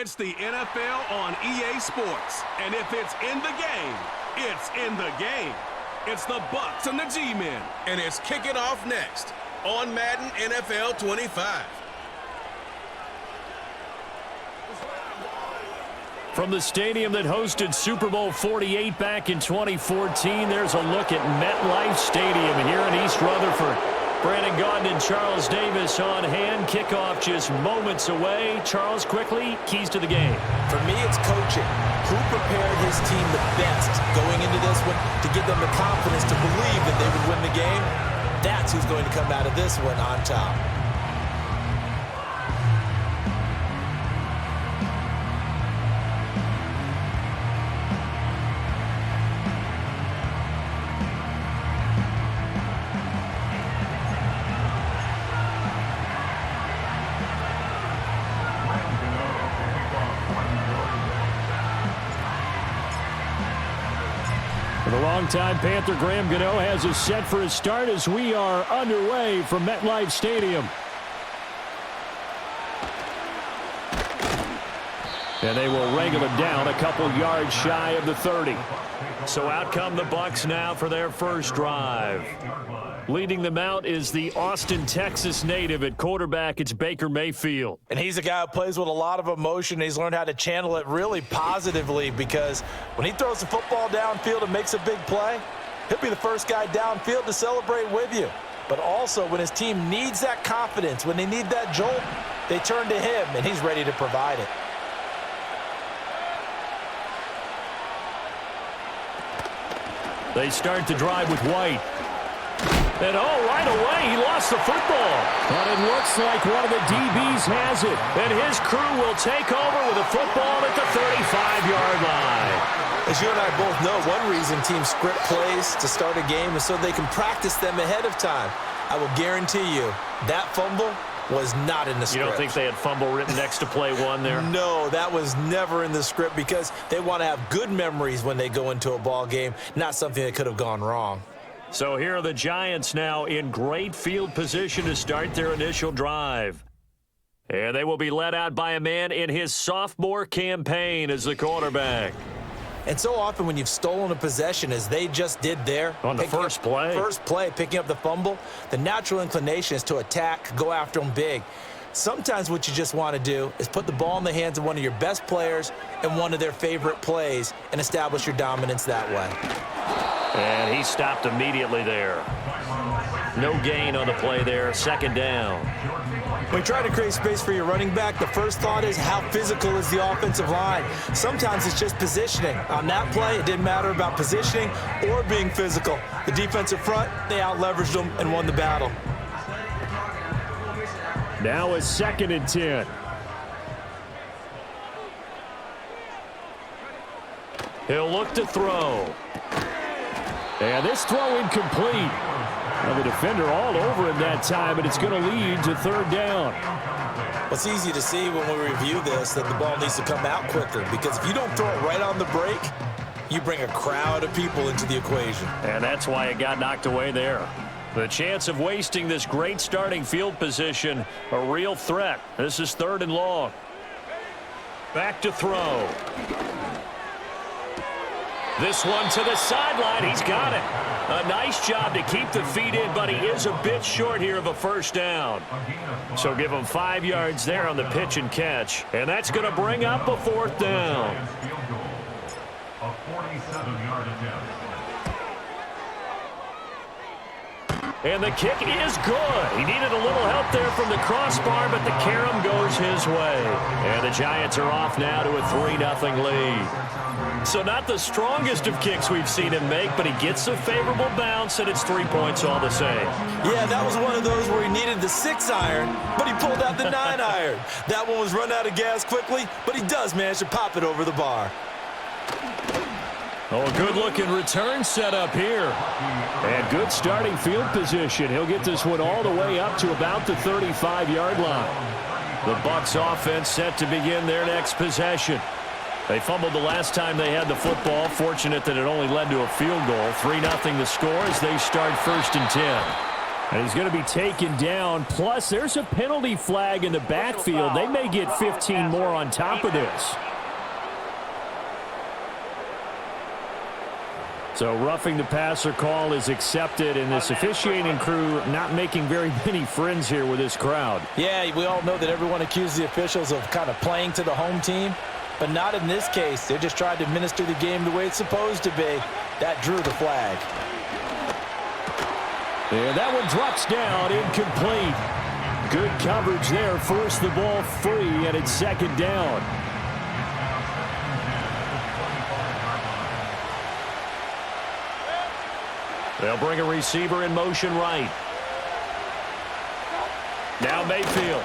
It's the NFL on EA Sports. And if it's in the game, it's in the game. It's the Bucs and the G-Men. And it's kicking off next on Madden NFL 25. From the stadium that hosted Super Bowl 48 back in 2014, there's a look at MetLife Stadium here in East Rutherford. Brandon Gaudin and Charles Davis on hand. Kickoff just moments away. Charles, quickly, keys to the game. For me, it's coaching. Who prepared his team the best going into this one to give them the confidence to believe that they would win the game? That's who's going to come out of this one on top. The longtime Panther Graham Gano has us set for his start as we are underway from MetLife Stadium. And they will wrangle him down a couple yards shy of the 30. So out come the Bucs now for their first drive. Leading them out is the Austin, Texas native at quarterback. It's Baker Mayfield. And he's a guy who plays with a lot of emotion. He's learned how to channel it really positively because when he throws the football downfield and makes a big play, he'll be the first guy downfield to celebrate with you. But also when his team needs that confidence, when they need that jolt, they turn to him, and he's ready to provide it. They start the drive with White. And right away, he lost the football. But it looks like one of the DBs has it. And his crew will take over with a football at the 35-yard line. As you and I both know, one reason teams script plays to start a game is so they can practice them ahead of time. I will guarantee you that fumble was not in the script. You don't think they had fumble written next to play one there? No, that was never in the script because they want to have good memories when they go into a ball game, not something that could have gone wrong. So here are the Giants now in great field position to start their initial drive. And they will be led out by a man in his sophomore campaign as the quarterback. And so often when you've stolen a possession, as they just did there, on the first play, picking up the fumble, the natural inclination is to attack, go after them big. Sometimes what you just want to do is put the ball in the hands of one of your best players and one of their favorite plays and establish your dominance that way. And he stopped immediately there. No gain on the play there, second down. When you try to create space for your running back, the first thought is how physical is the offensive line. Sometimes it's just positioning. On that play, it didn't matter about positioning or being physical. The defensive front, they out-leveraged them and won the battle. Now a 2nd and 10. He'll look to throw. And this throw incomplete. Now the defender all over him that time, and it's going to lead to 3rd down. Well, it's easy to see when we review this that the ball needs to come out quicker because if you don't throw it right on the break, you bring a crowd of people into the equation. And that's why it got knocked away there. The chance of wasting this great starting field position, a real threat. This is 3rd and long. Back to throw. This one to the sideline. He's got it. A nice job to keep the feet in, but he is a bit short here of a first down. So give him 5 yards there on the pitch and catch. And that's going to bring up a 4th down. A 47-yard attempt. And the kick is good. He needed a little help there from the crossbar, but the carom goes his way. And the Giants are off now to a 3-0 lead. So not the strongest of kicks we've seen him make, but he gets a favorable bounce, and it's 3 points all the same. Yeah, that was one of those where he needed the 6-iron, but he pulled out the 9-iron. That one was run out of gas quickly, but he does manage to pop it over the bar. Oh, good-looking return set up here. And good starting field position. He'll get this one all the way up to about the 35-yard line. The Bucs offense set to begin their next possession. They fumbled the last time they had the football. Fortunate that it only led to a field goal. 3-0 the score as they start 1st and 10. And he's going to be taken down. Plus, there's a penalty flag in the backfield. They may get 15 more on top of this. So roughing the passer call is accepted, and this officiating crew not making very many friends here with this crowd. Yeah, we all know that everyone accuses the officials of kind of playing to the home team, but not in this case. They just tried to administer the game the way it's supposed to be. That drew the flag. And that one drops down, incomplete. Good coverage there, forced the ball free, and it's second down. They'll bring a receiver in motion right. Now Mayfield.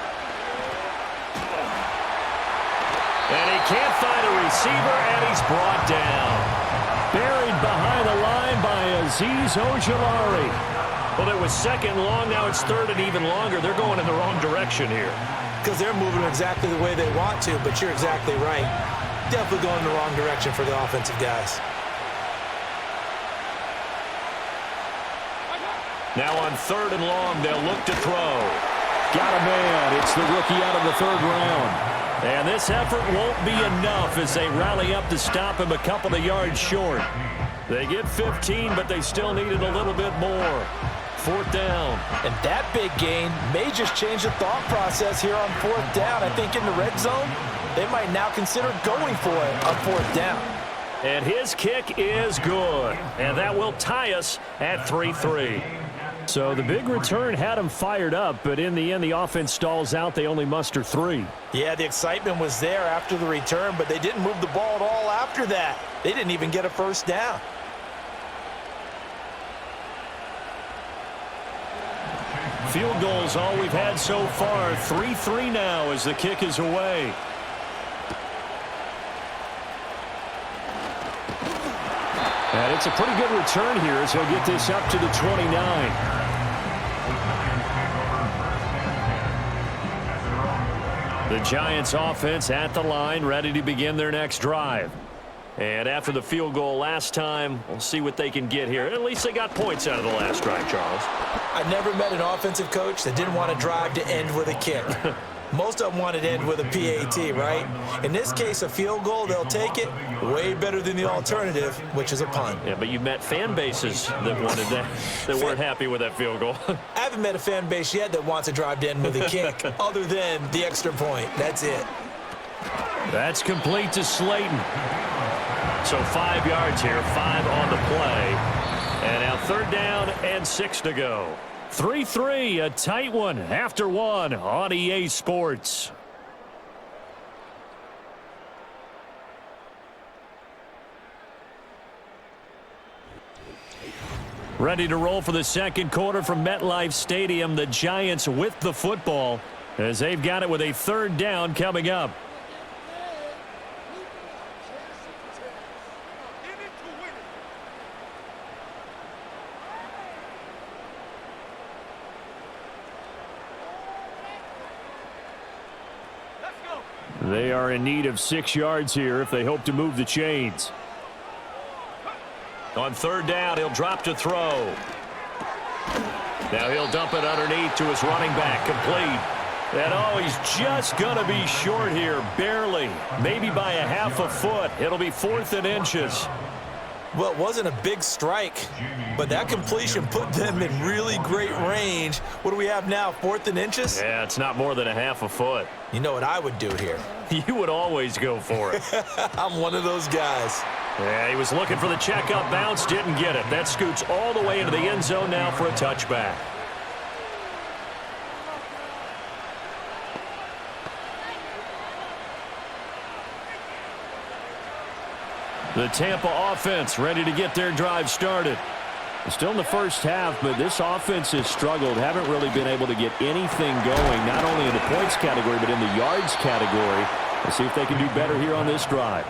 And he can't find a receiver, and he's brought down. Buried behind the line by Azeez Ojulari. Well, it was second long, now it's third and even longer. They're going in the wrong direction here. Because they're moving exactly the way they want to, but you're exactly right. Definitely going in the wrong direction for the offensive guys. Now on third and long, they'll look to throw. Got a man. It's the rookie out of the third round. And this effort won't be enough as they rally up to stop him a couple of yards short. They get 15, but they still needed a little bit more. Fourth down. And that big gain may just change the thought process here on fourth down. I think in the red zone, they might now consider going for it on fourth down. And his kick is good. And that will tie us at 3-3. So the big return had him fired up, but in the end, the offense stalls out. They only muster 3. Yeah, the excitement was there after the return, but they didn't move the ball at all after that. They didn't even get a first down. Field goals all we've had so far. 3-3 now as the kick is away. And it's a pretty good return here as he'll get this up to the 29. The Giants offense at the line, ready to begin their next drive. And after the field goal last time, we'll see what they can get here. At least they got points out of the last drive, Charles. I never met an offensive coach that didn't want to drive to end with a kick. Most of them wanted to end with a PAT, right? In this case, a field goal, they'll take it. Way better than the alternative, which is a punt. Yeah, but you met fan bases that wanted that, that weren't happy with that field goal. I haven't met a fan base yet that wants to drive to end with a kick, other than the extra point. That's it. That's complete to Slayton. So 5 yards here, 5 on the play. And now third down and 6 to go. 3-3, a tight one after 1 on EA Sports. Ready to roll for the second quarter from MetLife Stadium. The Giants with the football as they've got it with a third down coming up. They are in need of 6 yards here if they hope to move the chains. On third down, he'll drop to throw. Now he'll dump it underneath to his running back, complete. And oh, he's just going to be short here, barely. Maybe by a half a foot. It'll be 4th and inches. Well, it wasn't a big strike, but that completion put them in really great range. What do we have now, 4th and inches? Yeah, it's not more than a half a foot. You know what I would do here? You would always go for it. I'm one of those guys. Yeah, he was looking for the checkup bounce, didn't get it. That scoots all the way into the end zone now for a touchback. The Tampa offense ready to get their drive started. Still in the first half, but this offense has struggled. Haven't really been able to get anything going, not only in the points category, but in the yards category. Let's see if they can do better here on this drive.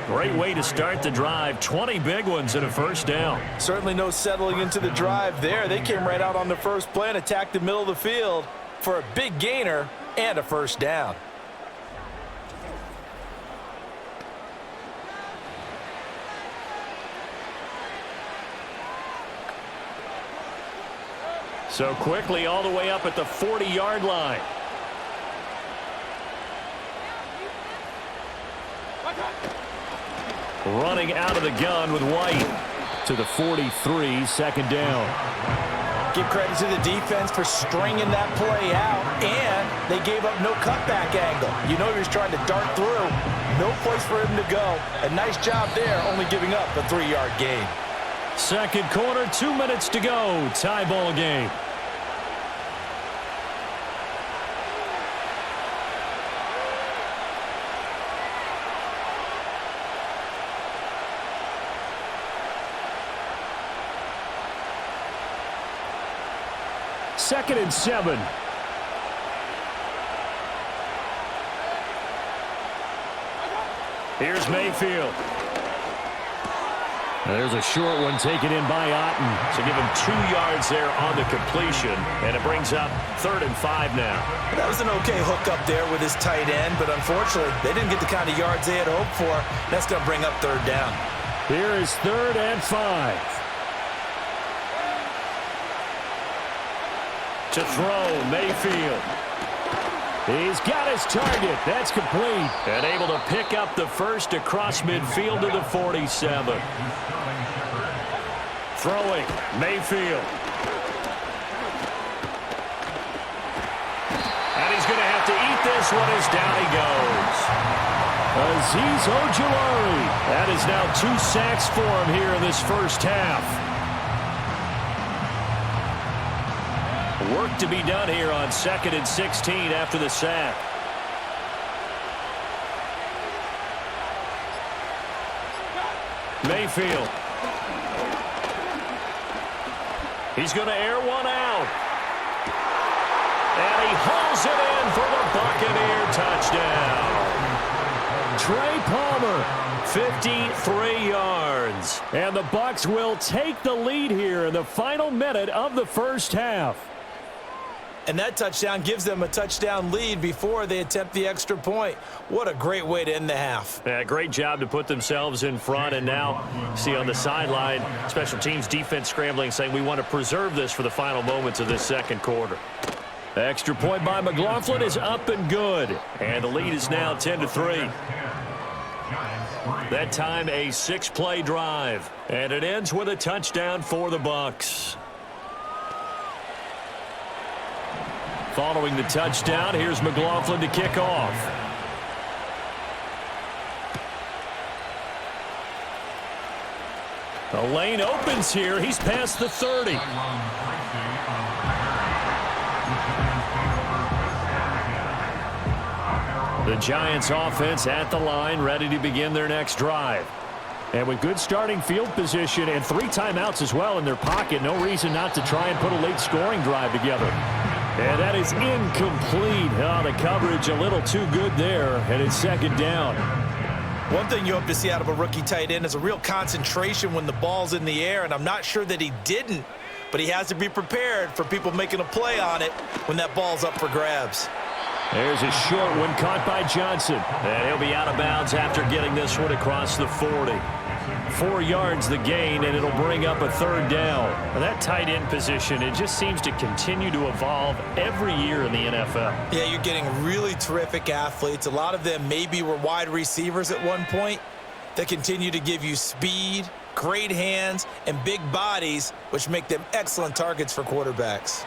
Great way to start the drive. 20 big ones and a first down. Certainly no settling into the drive there. They came right out on the first play and attacked the middle of the field for a big gainer and a first down. So quickly all the way up at the 40-yard line. Running out of the gun with White to the 43, second down. Give credit to the defense for stringing that play out, and they gave up no cutback angle. You know he was trying to dart through. No place for him to go. A nice job there, only giving up a 3-yard gain. Second quarter, 2 minutes to go. Tie ball game. Second and 7. Here's Mayfield. There's a short one taken in by Otten. So give him 2 yards there on the completion. And it brings up 3rd and 5 now. That was an okay hook up there with his tight end, but unfortunately, they didn't get the kind of yards they had hoped for. That's going to bring up 3rd down. Here is 3rd and 5. To throw, Mayfield. He's got his target. That's complete. And able to pick up the first across midfield to the 47. Throwing, Mayfield. And he's going to have to eat this one as down he goes. Azeez Ojulari. That is now 2 sacks for him here in this first half. Work to be done here on 2nd and 16 after the sack. Mayfield. He's going to air one out. And he hauls it in for the Buccaneer touchdown. Trey Palmer, 53 yards. And the Bucs will take the lead here in the final minute of the first half. And that touchdown gives them a touchdown lead before they attempt the extra point. What a great way to end the half. Yeah, great job to put themselves in front. And now, see on the sideline, special teams defense scrambling, saying we want to preserve this for the final moments of this second quarter. Extra point by McLaughlin is up and good. And the lead is now 10-3. That time a 6-play drive. And it ends with a touchdown for the Bucs. Following the touchdown, here's McLaughlin to kick off. The lane opens here. He's past the 30. The Giants offense at the line, ready to begin their next drive. And with good starting field position and 3 timeouts as well in their pocket, no reason not to try and put a late scoring drive together. And that is incomplete. Oh, the coverage a little too good there, and it's second down. One thing you hope to see out of a rookie tight end is a real concentration when the ball's in the air, and I'm not sure that he didn't, but he has to be prepared for people making a play on it when that ball's up for grabs. There's a short one caught by Johnson. And he'll be out of bounds after getting this one across the 40. 4 yards the gain, and it'll bring up a 3rd down. And that tight end position, it just seems to continue to evolve every year in the NFL. Yeah, you're getting really terrific athletes. A lot of them maybe were wide receivers at one point. They continue to give you speed, great hands, and big bodies, which make them excellent targets for quarterbacks.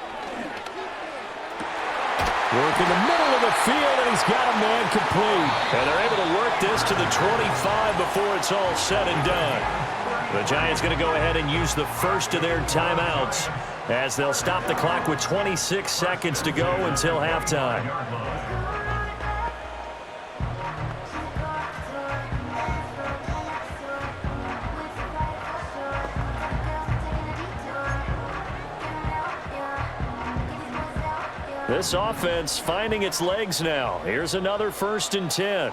Work in the middle of the field, and he's got a man complete. And they're able to work this to the 25 before it's all said and done. The Giants going to go ahead and use the first of their timeouts as they'll stop the clock with 26 seconds to go until halftime. This offense finding its legs now. Here's another 1st and 10.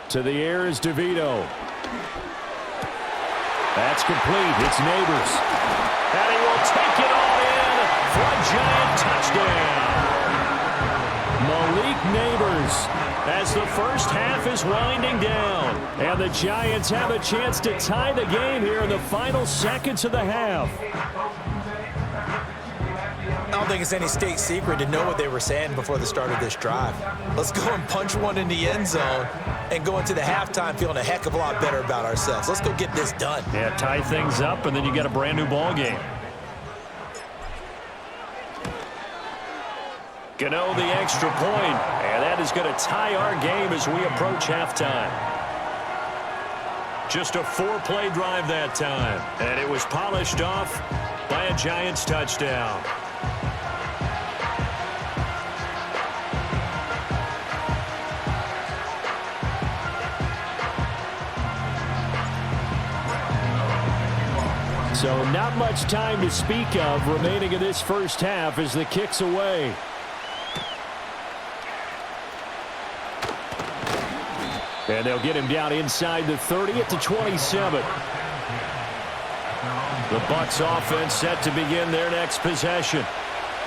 To the air is DeVito. That's complete. It's Neighbors. And he will take it all in for a Giant touchdown. Malik Neighbors as the first half is winding down. And the Giants have a chance to tie the game here in the final seconds of the half. don't think it's any state secret to know what they were saying before the start of this drive. Let's go and punch one in the end zone and go into the halftime feeling a heck of a lot better about ourselves. Let's go get this done. Yeah, tie things up, and then you get a brand new ball game. Gano the extra point, and that is going to tie our game as we approach halftime. Just a 4-play drive that time, and it was polished off by a Giants touchdown. So not much time to speak of remaining in this first half as the kick's away. And they'll get him down inside the 30 at the 27. The Bucs offense set to begin their next possession.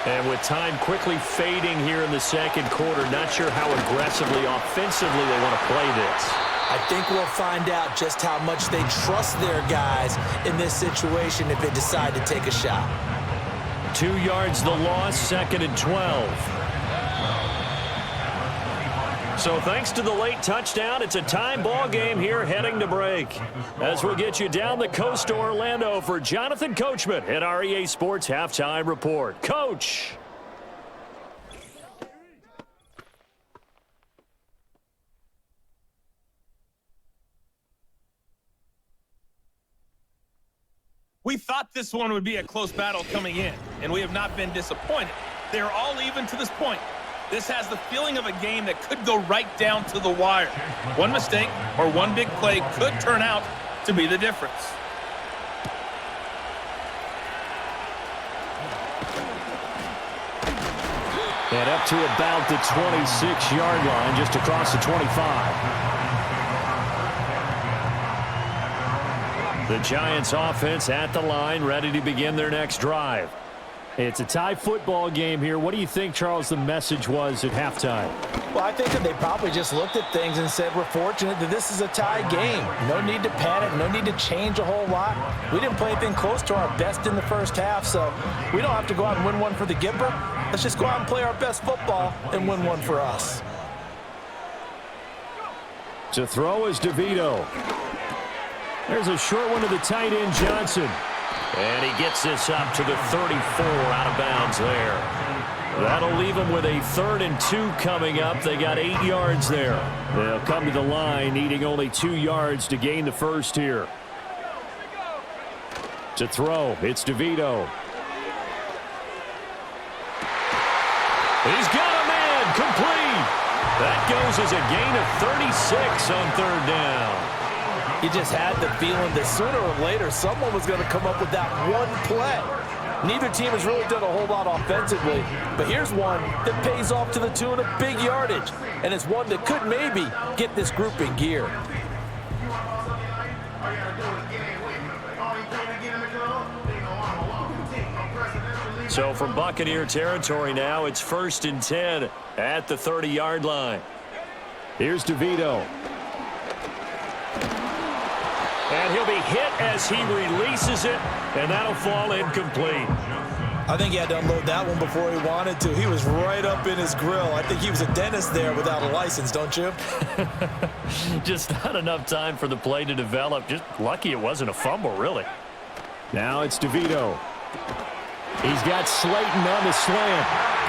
And with time quickly fading here in the second quarter, not sure how aggressively, offensively they want to play this. I think we'll find out just how much they trust their guys in this situation if they decide to take a shot. 2 yards the loss, 2nd and 12. So thanks to the late touchdown, it's a time ball game here heading to break. As we'll get you down the coast to Orlando for Jonathan Coachman at our EA Sports Halftime Report. Coach! We thought this one would be a close battle coming in, and we have not been disappointed. They are all even to this point. This has the feeling of a game that could go right down to the wire. One mistake or one big play could turn out to be the difference. And up to about the 26-yard line, just across the 25. The Giants offense at the line, ready to begin their next drive. It's a tie football game here. What do you think, Charles, the message was at halftime? Well, I think that they probably just looked at things and said, we're fortunate that this is a tie game. No need to panic, no need to change a whole lot. We didn't play anything close to our best in the first half, so we don't have to go out and win one for the Gipper. Let's just go out and play our best football and win one for us. To throw is DeVito. There's a short one to the tight end, Johnson. And he gets this up to the 34, out of bounds there. That'll leave them with a 3rd and 2 coming up. They got 8 yards there. They'll come to the line, needing only 2 yards to gain the first here. To throw, it's DeVito. He's got a man, complete. That goes as a gain of 36 on 3rd down. You just had the feeling that sooner or later someone was going to come up with that one play. Neither team has really done a whole lot offensively, but here's one that pays off to the tune of big yardage, and it's one that could maybe get this group in gear. So from Buccaneer territory now, it's 1st and 10 at the 30-yard line. Here's DeVito. And he'll be hit as he releases it, and that'll fall incomplete. I think he had to unload that one before he wanted to. He was right up in his grill. I think he was a dentist there without a license, don't you? Just not enough time for the play to develop. Just lucky it wasn't a fumble, really. Now it's DeVito. He's got Slayton on the slant.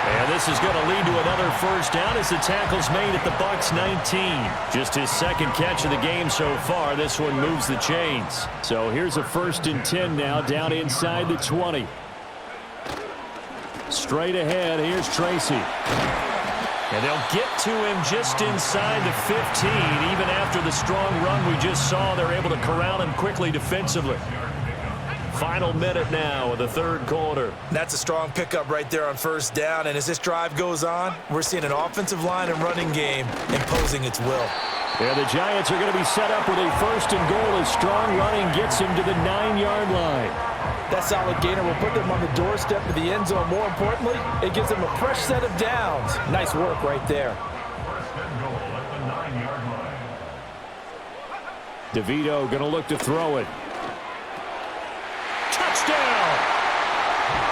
And this is going to lead to another first down as the tackle's made at the Bucs 19. Just his 2nd catch of the game so far. This one moves the chains. So here's a 1st and 10 now, down inside the 20. Straight ahead, here's Tracy. And they'll get to him just inside the 15. Even after the strong run we just saw, they're able to corral him quickly defensively. Final minute now of the 3rd quarter. That's a strong pickup right there on 1st down, and as this drive goes on, we're seeing an offensive line and running game imposing its will. Yeah, the Giants are going to be set up with a 1st and goal as strong running gets him to the 9-yard line. That solid gainer will put them on the doorstep of the end zone. More importantly, it gives them a fresh set of downs. Nice work right there. DeVito going to look to throw it.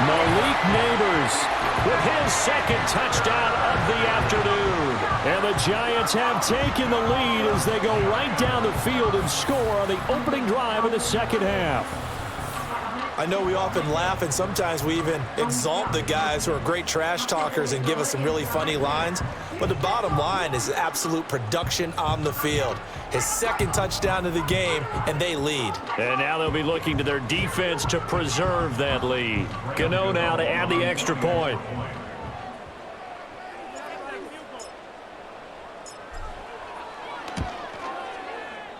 Malik Neighbors with his second touchdown of the afternoon. And the Giants have taken the lead as they go right down the field and score on the opening drive of the second half. I know we often laugh, and sometimes we even exalt the guys who are great trash talkers and give us some really funny lines. But the bottom line is absolute production on the field. His second touchdown of the game, and they lead. And now they'll be looking to their defense to preserve that lead. Gano now to add the extra point.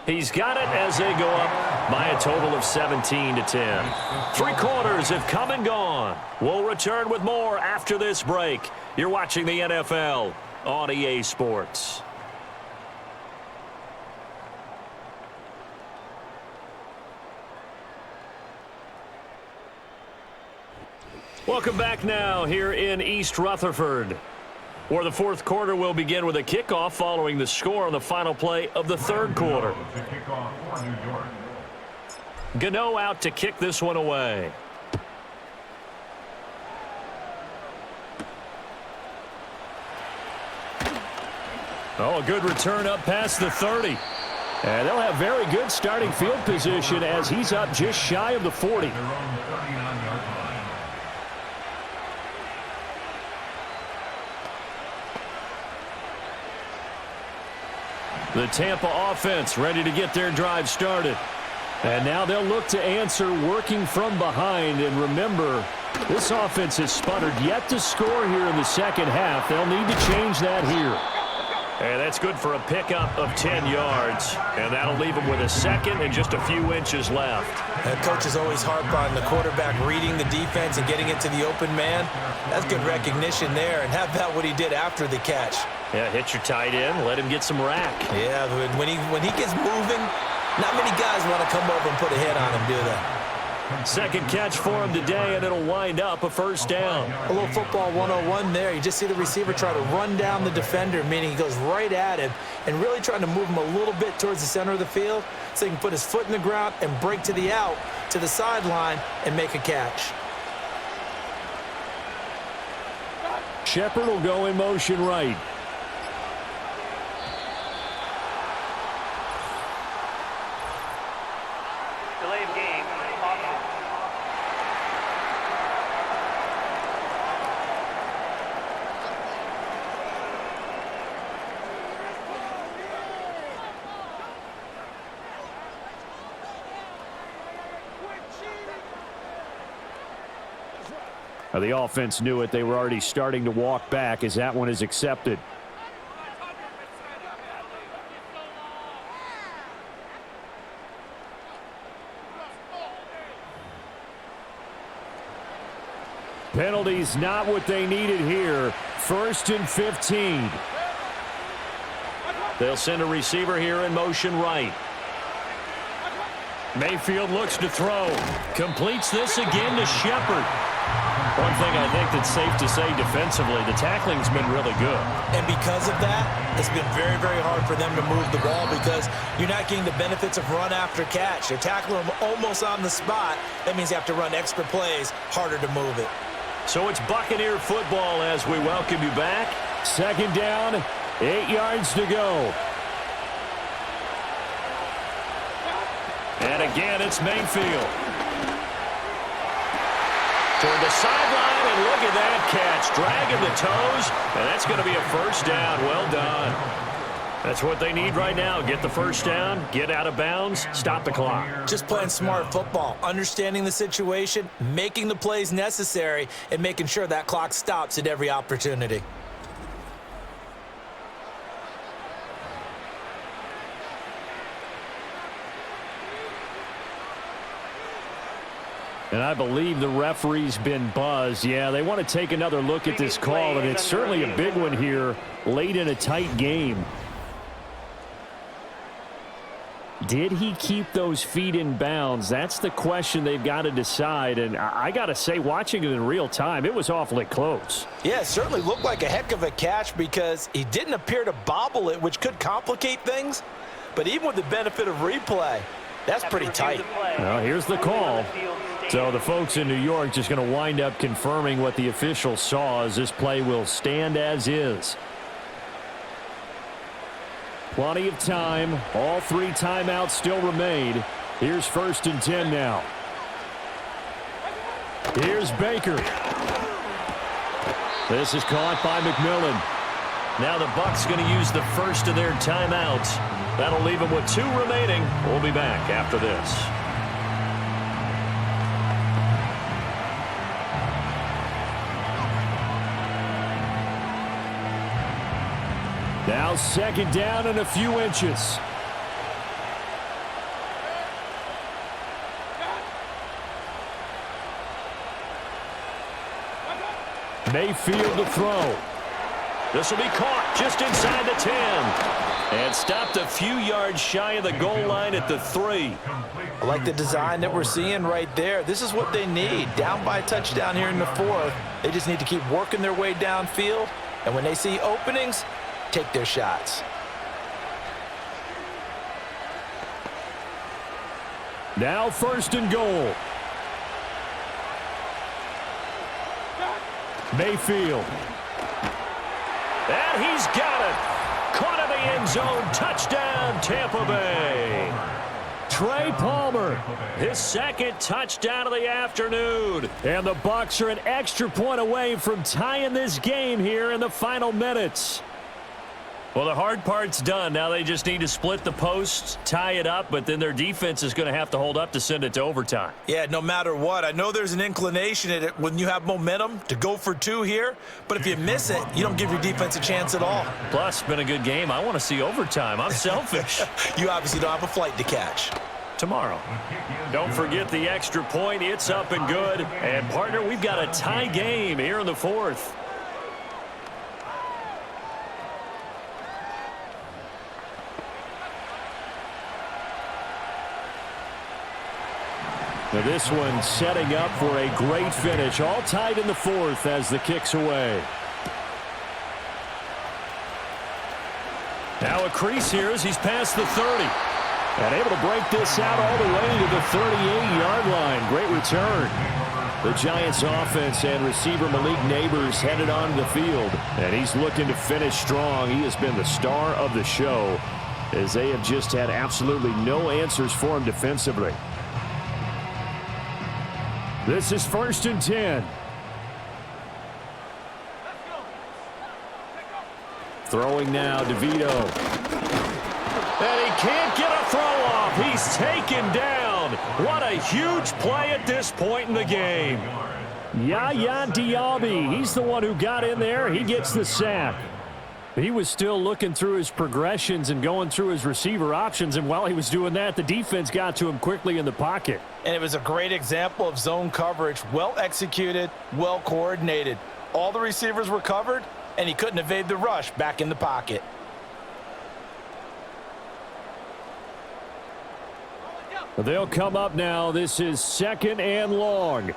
He's got it as they go up by a total of 17-10. 3 quarters have come and gone. We'll return with more after this break. You're watching the NFL on EA Sports. Welcome back now here in East Rutherford, where the fourth quarter will begin with a kickoff following the score on the final play of the third quarter. Gano out to kick this one away. Oh, a good return up past the 30. And they'll have very good starting field position as he's up just shy of the 40. The Tampa offense ready to get their drive started. And now they'll look to answer working from behind. And remember, this offense has sputtered yet to score here in the second half. They'll need to change that here. And that's good for a pickup of 10 yards. And that'll leave them with a second and just a few inches left. And coaches always harp on the quarterback reading the defense and getting it to the open man. That's good recognition there. And how about what he did after the catch? Yeah, hit your tight end, let him get some rack. Yeah, when he gets moving, not many guys want to come over and put a hit on him, do they? Second catch for him today, and it'll wind up a first down. A little football 101 there. You just see the receiver try to run down the defender, meaning he goes right at him and really trying to move him a little bit towards the center of the field so he can put his foot in the ground and break to the out, to the sideline, and make a catch. Shepard will go in motion right. The offense knew it. They were already starting to walk back as that one is accepted. Penalties not what they needed here. 1st and 15. They'll send a receiver here in motion right. Mayfield looks to throw. Completes this again to Shepard. One thing I think that's safe to say defensively, the tackling's been really good. And because of that, it's been very, very hard for them to move the ball because you're not getting the benefits of run after catch. You're tackling them almost on the spot. That means you have to run extra plays, harder to move it. So it's Buccaneer football as we welcome you back. Second down, 8 yards to go. And again, it's Mayfield. Toward the sideline, and look at that catch. Dragging the toes, and that's going to be a first down. Well done. That's what they need right now. Get the first down, get out of bounds, stop the clock. Just playing smart football, understanding the situation, making the plays necessary, and making sure that clock stops at every opportunity. And I believe the referee's been buzzed. Yeah, they want to take another look at this call, and it's certainly a big one here late in a tight game. Did he keep those feet in bounds? That's the question they've got to decide. And I got to say, watching it in real time, it was awfully close. Yeah, it certainly looked like a heck of a catch because he didn't appear to bobble it, which could complicate things. But even with the benefit of replay, that's pretty tight. Well, here's the call. So the folks in New York just going to wind up confirming what the official saw, as this play will stand as is. Plenty of time. All 3 timeouts still remain. Here's 1st and 10 now. Here's Baker. This is caught by McMillan. Now the Bucs going to use the first of their timeouts. That'll leave them with 2 remaining. We'll be back after this. Now 2nd down and a few inches. Mayfield to throw. This will be caught just inside the 10. And stopped a few yards shy of the goal line at the 3. I like the design that we're seeing right there. This is what they need. Down by a touchdown here in the 4th. They just need to keep working their way downfield. And when they see openings, take their shots. Now 1st and goal. Mayfield. And he's got it. Caught in the end zone. Touchdown, Tampa Bay. Trey Palmer, his 2nd touchdown of the afternoon. And the Bucs are an extra point away from tying this game here in the final minutes. Well, the hard part's done. Now they just need to split the posts, tie it up, but then their defense is going to have to hold up to send it to overtime. Yeah, no matter what. I know there's an inclination at it when you have momentum to go for 2 here, but if you miss it, you don't give your defense a chance at all. Plus, been a good game. I want to see overtime. I'm selfish. You obviously don't have a flight to catch. Tomorrow. Don't forget the extra point. It's up and good. And, partner, we've got a tie game here in the 4th. Now this one setting up for a great finish. All tied in the 4th as the kick's away. Now a crease here as he's past the 30. And able to break this out all the way to the 38-yard line. Great return. The Giants offense and receiver Malik Neighbors headed onto the field. And he's looking to finish strong. He has been the star of the show as they have just had absolutely no answers for him defensively. This is 1st and 10. Throwing now, DeVito. And he can't get a throw off. He's taken down. What a huge play at this point in the game. Yahya Diaby, he's the one who got in there. He gets the sack. He was still looking through his progressions and going through his receiver options, and while he was doing that, the defense got to him quickly in the pocket. And it was a great example of zone coverage. Well executed, well coordinated. All the receivers were covered, and he couldn't evade the rush back in the pocket. They'll come up now. This is 2nd and long.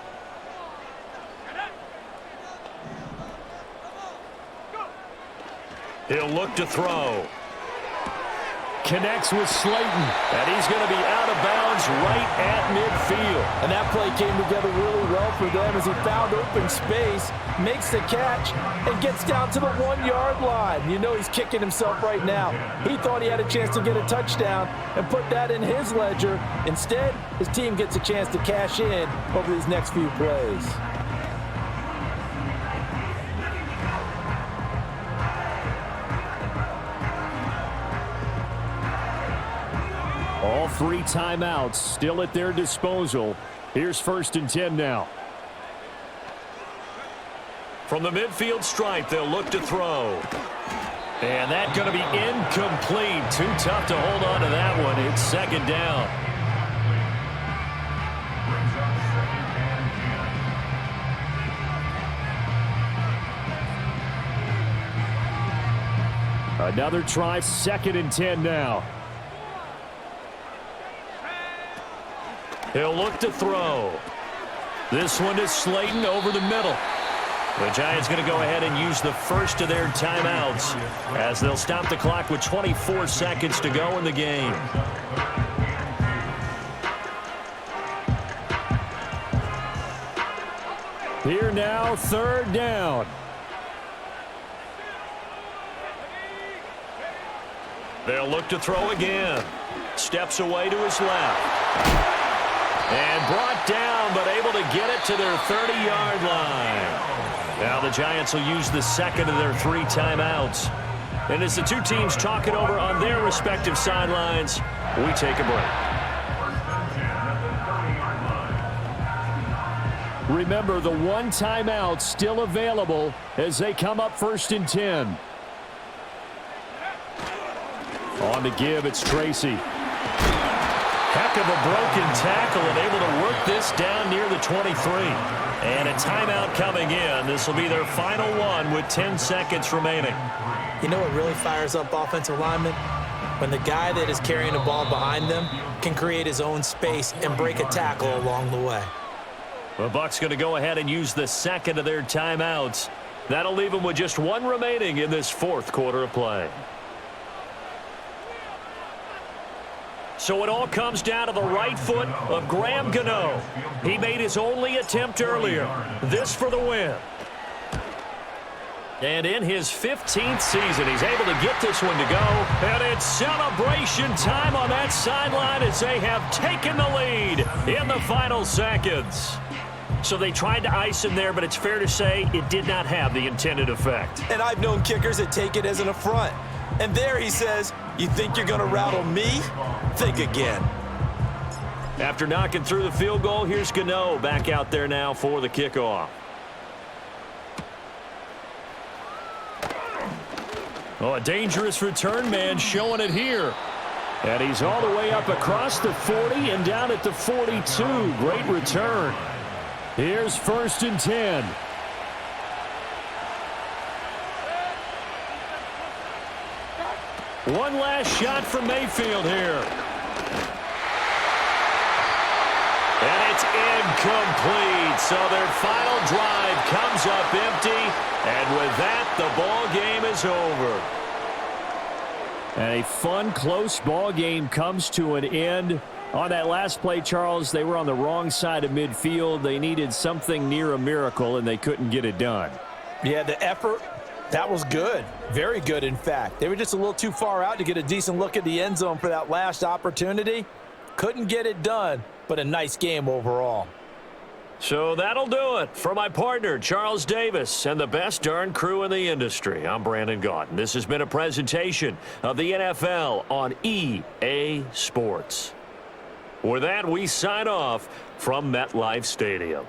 He'll look to throw. Connects with Slayton. And he's going to be out of bounds right at midfield. And that play came together really well for them as he found open space, makes the catch, and gets down to the 1-yard line. You know he's kicking himself right now. He thought he had a chance to get a touchdown and put that in his ledger. Instead, his team gets a chance to cash in over these next few plays. All 3 timeouts still at their disposal. Here's 1st and 10 now. From the midfield stripe, they'll look to throw. And that's going to be incomplete. Too tough to hold on to that one. It's 2nd down. Another try, 2nd and 10 now. He'll look to throw. This one is Slayton over the middle. The Giants going to go ahead and use the first of their timeouts as they'll stop the clock with 24 seconds to go in the game. Here now, third down. They'll look to throw again. Steps away to his left. And brought down, but able to get it to their 30-yard line. Now the Giants will use the second of their 3 timeouts. And as the two teams talk it over on their respective sidelines, we take a break. Remember, the 1 timeout still available as they come up 1st and 10. On the give, it's Tracy. Heck of a broken tackle and able to work this down near the 23. And a timeout coming in. This will be their final one with 10 seconds remaining. You know what really fires up offensive linemen? When the guy that is carrying the ball behind them can create his own space and break a tackle along the way. The Bucs going to go ahead and use the second of their timeouts. That'll leave them with just 1 remaining in this 4th quarter of play. So it all comes down to the right foot of Graham Gano. He made his only attempt earlier. This for the win. And in his 15th season, he's able to get this one to go. And it's celebration time on that sideline as they have taken the lead in the final seconds. So they tried to ice him there, but it's fair to say it did not have the intended effect. And I've known kickers that take it as an affront. And there he says, you think you're going to rattle me? Think again. After knocking through the field goal, here's Gano back out there now for the kickoff. Oh, a dangerous return man showing it here. And he's all the way up across the 40 and down at the 42. Great return. Here's 1st and 10. One last shot from Mayfield here. And it's incomplete. So their final drive comes up empty. And with that, the ball game is over. And a fun, close ball game comes to an end. On that last play, Charles, they were on the wrong side of midfield. They needed something near a miracle, and they couldn't get it done. Yeah, the effort, that was good. Very good, in fact. They were just a little too far out to get a decent look at the end zone for that last opportunity. Couldn't get it done, but a nice game overall. So that'll do it for my partner, Charles Davis, and the best darn crew in the industry. I'm Brandon Gaudin. This has been a presentation of the NFL on EA Sports. With that, we sign off from MetLife Stadium.